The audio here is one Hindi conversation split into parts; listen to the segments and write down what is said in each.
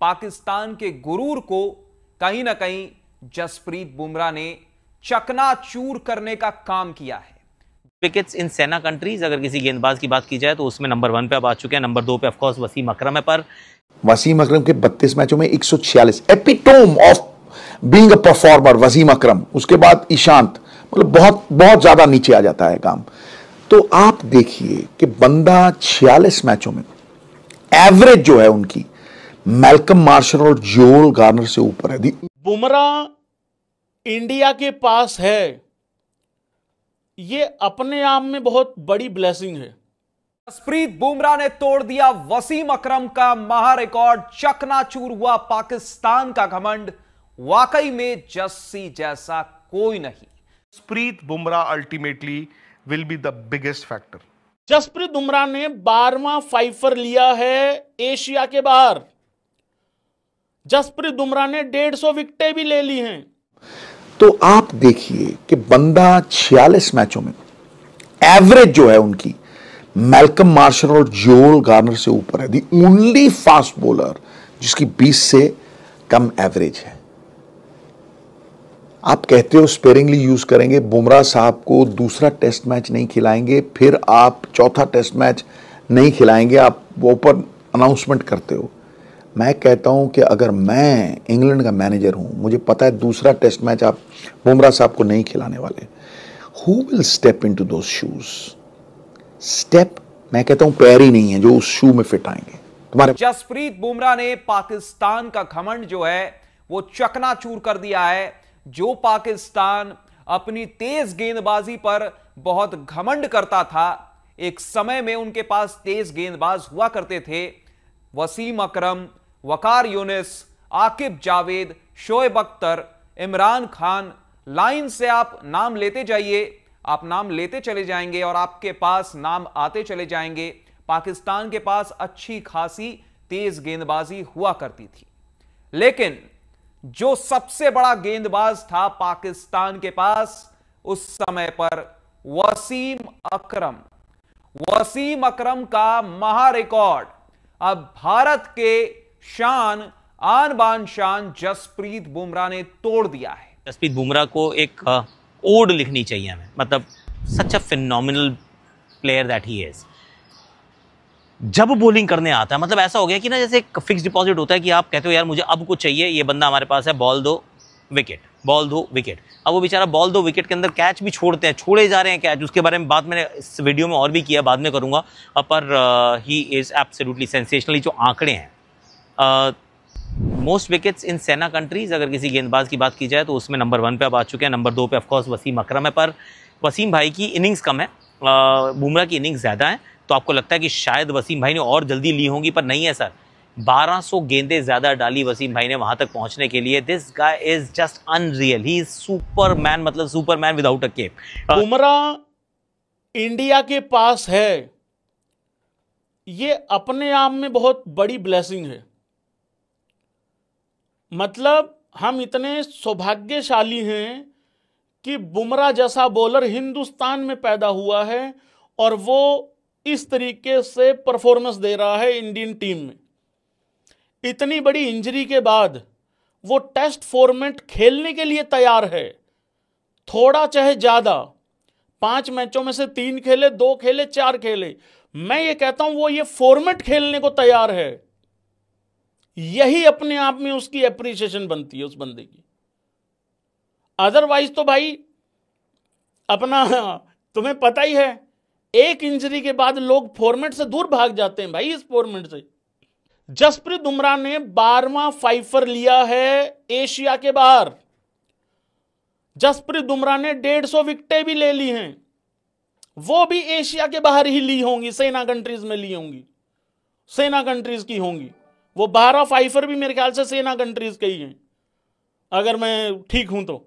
पाकिस्तान के गुरूर को कहीं ना कहीं जसप्रीत बुमराह ने चकनाचूर करने का काम किया है। विकेट्स इन सेना कंट्रीज, अगर किसी गेंदबाज की बात की जाए तो उसमें नंबर 1 पे अब आ चुके हैं। नंबर 2 पे ऑफ कोर्स वसीम अकरम है, पर वसीम अकरम के 32 मैचों में 146, epitome of being a performer Wasim Akram. उसके बाद ईशांत, मतलब बहुत बहुत ज्यादा नीचे आ जाता है काम। तो आप देखिए कि बंदा 46 मैचों में एवरेज जो है उनकी मैल्कम मार्शल और जोल गार्नर से ऊपर है। बुमराह इंडिया के पास है, ये अपने आप में बहुत बड़ी ब्लेसिंग है। जसप्रीत बुमराह ने तोड़ दिया वसीम अकरम का महा रिकॉर्ड, चकनाचूर हुआ पाकिस्तान का घमंड। वाकई में जस्सी जैसा कोई नहीं। Jasprit Bumrah ultimately will be the biggest factor. Jasprit Bumrah ने 12वां फाइफर लिया है एशिया के बाहर। जसप्रीत बुमराह ने 150 विकेटें भी ले ली हैं। तो आप देखिए कि बंदा 46 मैचों में एवरेज जो है उनकी मैल्कम मार्शल और जोल गार्नर से ऊपर है। दी ओनली फास्ट बॉलर जिसकी 20 से कम एवरेज है। आप कहते हो स्पेयरिंगली यूज करेंगे, बुमराह साहब को दूसरा टेस्ट मैच नहीं खिलाएंगे, फिर आप चौथा टेस्ट मैच नहीं खिलाएंगे, आप वो पर अनाउंसमेंट करते हो। मैं कहता हूं कि अगर मैं इंग्लैंड का मैनेजर हूं, मुझे पता है दूसरा टेस्ट मैच आप बुमराह साहब को नहीं खिलाने वाले, who will step into those shoes? Step, मैं कहता हूं पैर ही नहीं है जो उस शू में फिट आएंगे तुम्हारे। जसप्रीत बुमराह ने पाकिस्तान का घमंड जो है वो चकनाचूर कर दिया है। जो पाकिस्तान अपनी तेज गेंदबाजी पर बहुत घमंड करता था, एक समय में उनके पास तेज गेंदबाज हुआ करते थे, वसीम अकरम, वकार यूनिस, आकिब जावेद, शोएब अख्तर, इमरान खान, लाइन से आप नाम लेते जाइए, आप नाम लेते चले जाएंगे और आपके पास नाम आते चले जाएंगे। पाकिस्तान के पास अच्छी खासी तेज गेंदबाजी हुआ करती थी, लेकिन जो सबसे बड़ा गेंदबाज था पाकिस्तान के पास उस समय पर, वसीम अकरम। वसीम अकरम का महा रिकॉर्ड अब भारत के शान, आन बान शान जसप्रीत बुमराह ने तोड़ दिया है। जसप्रीत बुमराह को एक ओड लिखनी चाहिए हमें, मतलब such a phenomenal player that he is. जब बॉलिंग करने आता है, मतलब ऐसा हो गया कि ना जैसे एक फिक्स डिपॉजिट होता है कि आप कहते हो यार मुझे अब कुछ चाहिए, ये बंदा हमारे पास है, बॉल दो विकेट, बॉल दो विकेट। अब वो बेचारा बॉल दो विकेट के अंदर कैच भी छोड़ते हैं, छोड़े जा रहे हैं कैच। उसके बारे में बात मैंने इस वीडियो में और भी किया, बाद में करूंगा, पर ही इज एब्सोल्युटली सेंसेशनल। जो आंकड़े हैं, most wickets in SENA countries, अगर किसी गेंदबाज की बात की जाए तो उसमें नंबर 1 पे अब आ चुके हैं। नंबर 2 पे ऑफ कोर्स वसीम अकरम है, पर वसीम भाई की इनिंग्स कम है, बुमराह की इनिंग्स ज़्यादा है। तो आपको लगता है कि शायद वसीम भाई ने और जल्दी ली होंगी, पर नहीं है सर। 1200 गेंदें ज़्यादा डाली वसीम भाई ने वहां तक पहुंचने के लिए। This guy is just unreal, he is superman, मतलब superman without a cape. Bumrah India के पास है, ये अपने आप में बहुत बड़ी ब्लेसिंग है। मतलब हम इतने सौभाग्यशाली हैं कि बुमराह जैसा बॉलर हिंदुस्तान में पैदा हुआ है और वो इस तरीके से परफॉर्मेंस दे रहा है इंडियन टीम में। इतनी बड़ी इंजरी के बाद वो टेस्ट फॉर्मेट खेलने के लिए तैयार है, थोड़ा चाहे ज्यादा, 5 मैचों में से 3 खेले, 2 खेले, 4 खेले, मैं ये कहता हूं वो ये फॉर्मेट खेलने को तैयार है। यही अपने आप में उसकी एप्रिसिएशन बनती है उस बंदे की। अदरवाइज तो भाई अपना, तुम्हें पता ही है, एक इंजरी के बाद लोग फॉर्मेट से दूर भाग जाते हैं भाई, इस फॉर्मेट से। जसप्रीत बुमराह ने 12वां फाइफर लिया है एशिया के बाहर। जसप्रीत बुमराह ने 150 विकेटें भी ले ली हैं, वो भी एशिया के बाहर ही ली होंगी, सेना कंट्रीज में ली होंगी, सेना कंट्रीज की होंगी। वो 12 फाइफर भी मेरे ख्याल से सेना कंट्रीज के ही हैं, अगर मैं ठीक हूं तो।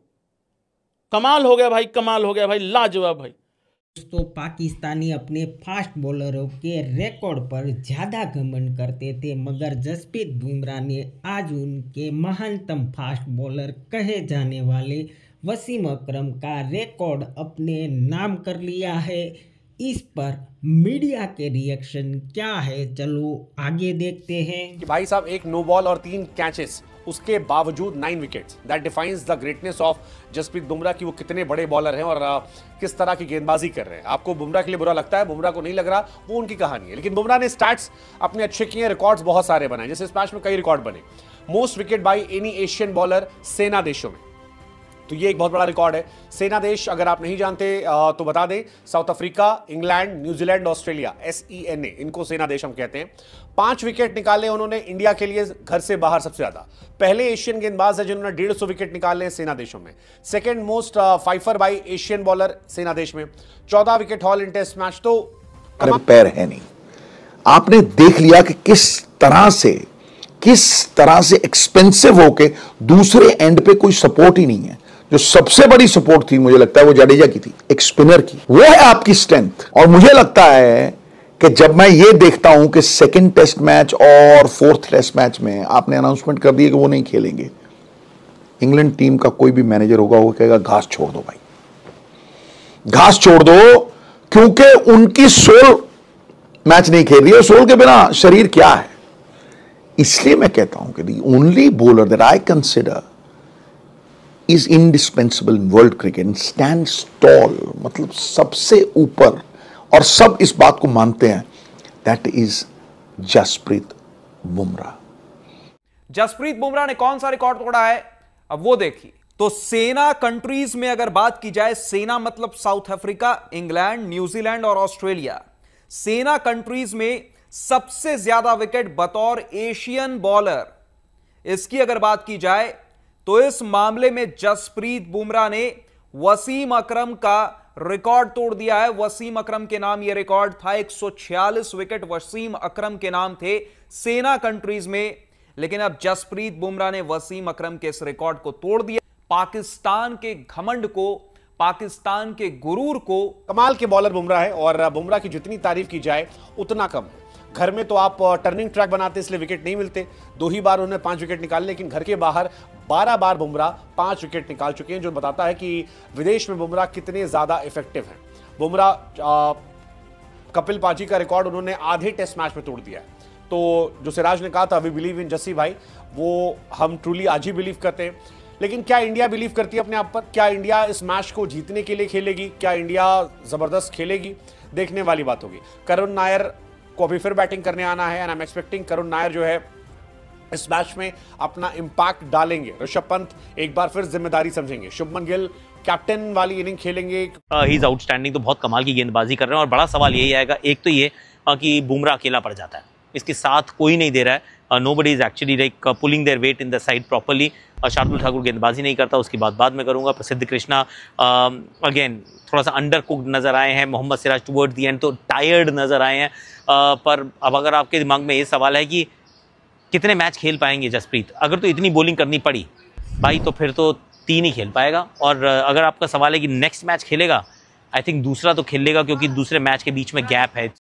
कमाल हो गया भाई, कमाल हो गया भाई, लाजवाब भाई। दोस्तों, पाकिस्तानी अपने फास्ट बॉलरों के रिकॉर्ड पर ज़्यादा घमंड करते थे, मगर जसप्रीत बुमराह ने आज उनके महानतम फास्ट बॉलर कहे जाने वाले वसीम अकरम का रिकॉर्ड अपने नाम कर लिया है। इस पर मीडिया के रिएक्शन क्या है, चलो आगे देखते हैं। कि भाई साहब एक नो बॉल और 3 कैचेस, उसके बावजूद 9 wickets, that defines the greatness of Jasprit Bumrah कि वो कितने बड़े बॉलर हैं और किस तरह की गेंदबाजी कर रहे हैं। आपको बुमराह के लिए बुरा लगता है, बुमराह को नहीं लग रहा, वो उनकी कहानी है। लेकिन बुमराह ने स्टैट्स अपने अच्छे किए, रिकॉर्ड्स बहुत सारे बनाए, जैसे इस मैच में कई रिकॉर्ड बने। Most wicket by any Asian bowler सेना देशों में, तो ये एक बहुत बड़ा रिकॉर्ड है। सेना देश अगर आप नहीं जानते तो बता दें, south Africa, England, New Zealand, Australia, SENA, इनको सेना देश हम कहते हैं। 5 विकेट निकाले उन्होंने इंडिया के लिए घर से बाहर सबसे ज्यादा। पहले एशियन गेंदबाज है जिन्होंने 150 विकेट निकाले हैं सेना देशों में। Second most fifer by Asian bowler SENA देश में। 14 wicket haul in test match. तो पैर है नहीं। आपने देख लिया कि किस तरह से एक्सपेंसिव होके दूसरे एंड पे कोई सपोर्ट ही नहीं है। जो सबसे बड़ी सपोर्ट थी मुझे लगता है वो जडेजा की थी, एक स्पिनर की, वो है आपकी स्ट्रेंथ। और मुझे लगता है कि जब मैं ये देखता हूं कि सेकंड टेस्ट मैच और 4th टेस्ट मैच में आपने अनाउंसमेंट कर दिया कि वो नहीं खेलेंगे, इंग्लैंड टीम का कोई भी मैनेजर होगा वो कहेगा घास छोड़ दो भाई, घास छोड़ दो, क्योंकि उनकी सोल मैच नहीं खेल रही है। सोल के बिना शरीर क्या है। इसलिए मैं कहता हूं कि the only bowler that I consider is indispensable in world cricket and stands tall, मतलब सबसे ऊपर, और सब इस बात को मानते हैं, that is जसप्रीत बुमराह। जसप्रीत बुमराह ने कौन सा रिकॉर्ड तोड़ा है, अब वो देखिए। तो सेना कंट्रीज में अगर बात की जाए, सेना मतलब साउथ अफ्रीका, इंग्लैंड, न्यूजीलैंड और ऑस्ट्रेलिया, सेना कंट्रीज में सबसे ज्यादा विकेट बतौर एशियन बॉलर, इसकी अगर बात की जाए तो इस मामले में जसप्रीत बुमराह ने वसीम अकरम का रिकॉर्ड तोड़ दिया है। वसीम अकरम के नाम यह रिकॉर्ड था, 146 विकेट वसीम अकरम के नाम थे सेना कंट्रीज में। लेकिन अब जसप्रीत बुमराह ने वसीम अकरम के इस रिकॉर्ड को तोड़ दिया। पाकिस्तान के घमंड को, पाकिस्तान के गुरूर को। कमाल के बॉलर बुमराह है और बुमराह की जितनी तारीफ की जाए उतना कम है। घर में तो आप टर्निंग ट्रैक बनाते इसलिए विकेट नहीं मिलते, 2 ही बार उन्होंने 5 विकेट निकाले, लेकिन घर के बाहर 12 बार बुमराह 5 विकेट निकाल चुके हैं, जो बताता है कि विदेश में बुमराह कितने ज्यादा इफेक्टिव हैं। बुमराह कपिल पाजी का रिकॉर्ड उन्होंने आधे टेस्ट मैच में तोड़ दिया है। तो जो सिराज ने कहा था वी बिलीव इन जस्सी भाई, वो हम ट्रूली आज ही बिलीव करते हैं। लेकिन क्या इंडिया बिलीव करती है अपने आप पर? क्या इंडिया इस मैच को जीतने के लिए खेलेगी? क्या इंडिया जबरदस्त खेलेगी? देखने वाली बात होगी। करुण नायर को अभी फिर बैटिंग करने आना है and I am expecting Karun Nair जो है इस मैच में अपना इंपैक्ट डालेंगे। ऋषभ पंत एक बार फिर जिम्मेदारी समझेंगे। शुभमन गिल कैप्टन वाली इनिंग खेलेंगे। ही इज आउटस्टैंडिंग, तो बहुत कमाल की गेंदबाजी कर रहे हैं। और बड़ा सवाल यही आएगा, एक तो ये कि बुमराह अकेला पड़ जाता है, इसके साथ कोई नहीं दे रहा है, nobody is actually like pulling their weight in the side properly. Shardul Thakur गेंदबाजी नहीं करता, उसकी बात बाद में करूंगा। प्रसिद्ध कृष्णा अगेन थोड़ा सा अंडर कुक्ड नजर आए हैं। Mohammed Siraj toward the end तो टायर्ड नजर आए हैं। पर अब अगर आपके दिमाग में ये सवाल है कि कितने मैच खेल पाएंगे जसप्रीत, अगर तो इतनी बॉलिंग करनी पड़ी भाई तो फिर तो 3 ही खेल पाएगा। और अगर आपका सवाल है कि नेक्स्ट मैच खेलेगा, आई थिंक दूसरा तो खेलेगा, क्योंकि दूसरे मैच के बीच में गैप है।